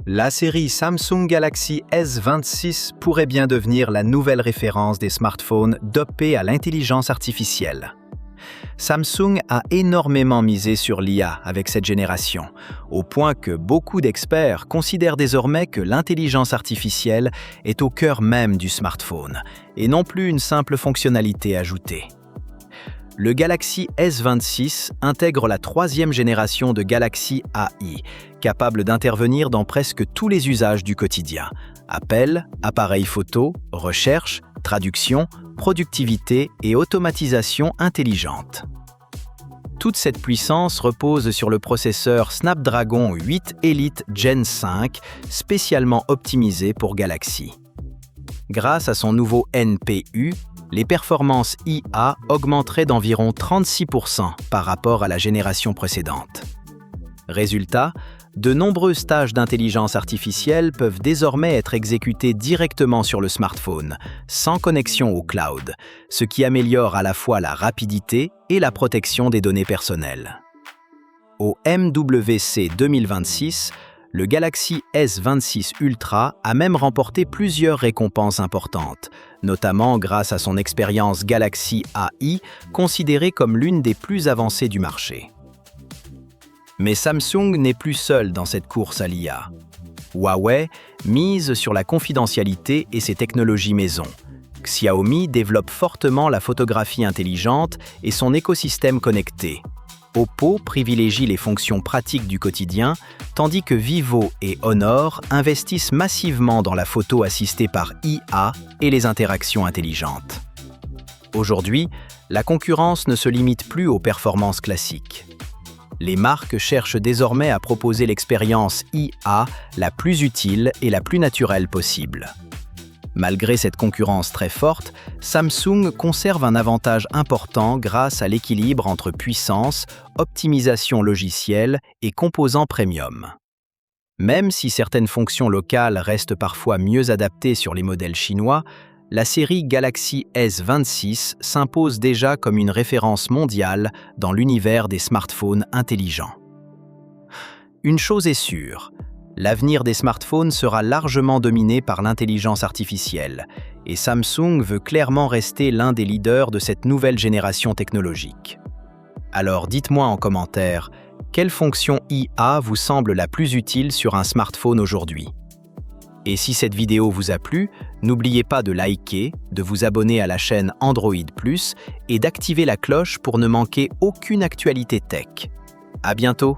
La série Samsung Galaxy S26 pourrait bien devenir la nouvelle référence des smartphones dopés à l'intelligence artificielle. Samsung a énormément misé sur l'IA avec cette génération, au point que beaucoup d'experts considèrent désormais que l'intelligence artificielle est au cœur même du smartphone, et non plus une simple fonctionnalité ajoutée. Le Galaxy S26 intègre la troisième génération de Galaxy AI, capable d'intervenir dans presque tous les usages du quotidien: appels, appareils photo, recherche, traduction, productivité et automatisation intelligente. Toute cette puissance repose sur le processeur Snapdragon 8 Elite Gen 5, spécialement optimisé pour Galaxy. Grâce à son nouveau NPU, les performances IA augmenteraient d'environ 36% par rapport à la génération précédente. Résultat, de nombreuses tâches d'intelligence artificielle peuvent désormais être exécutées directement sur le smartphone, sans connexion au cloud, ce qui améliore à la fois la rapidité et la protection des données personnelles. Au MWC 2026, le Galaxy S26 Ultra a même remporté plusieurs récompenses importantes, notamment grâce à son expérience Galaxy AI, considérée comme l'une des plus avancées du marché. Mais Samsung n'est plus seul dans cette course à l'IA. Huawei mise sur la confidentialité et ses technologies maison. Xiaomi développe fortement la photographie intelligente et son écosystème connecté. Oppo privilégie les fonctions pratiques du quotidien, tandis que Vivo et Honor investissent massivement dans la photo assistée par IA et les interactions intelligentes. Aujourd'hui, la concurrence ne se limite plus aux performances classiques. Les marques cherchent désormais à proposer l'expérience IA la plus utile et la plus naturelle possible. Malgré cette concurrence très forte, Samsung conserve un avantage important grâce à l'équilibre entre puissance, optimisation logicielle et composants premium. Même si certaines fonctions locales restent parfois mieux adaptées sur les modèles chinois, la série Galaxy S26 s'impose déjà comme une référence mondiale dans l'univers des smartphones intelligents. Une chose est sûre, l'avenir des smartphones sera largement dominé par l'intelligence artificielle, et Samsung veut clairement rester l'un des leaders de cette nouvelle génération technologique. Alors dites-moi en commentaire, quelle fonction IA vous semble la plus utile sur un smartphone aujourd'hui? Et si cette vidéo vous a plu, n'oubliez pas de liker, de vous abonner à la chaîne Android Plus et d'activer la cloche pour ne manquer aucune actualité tech. À bientôt!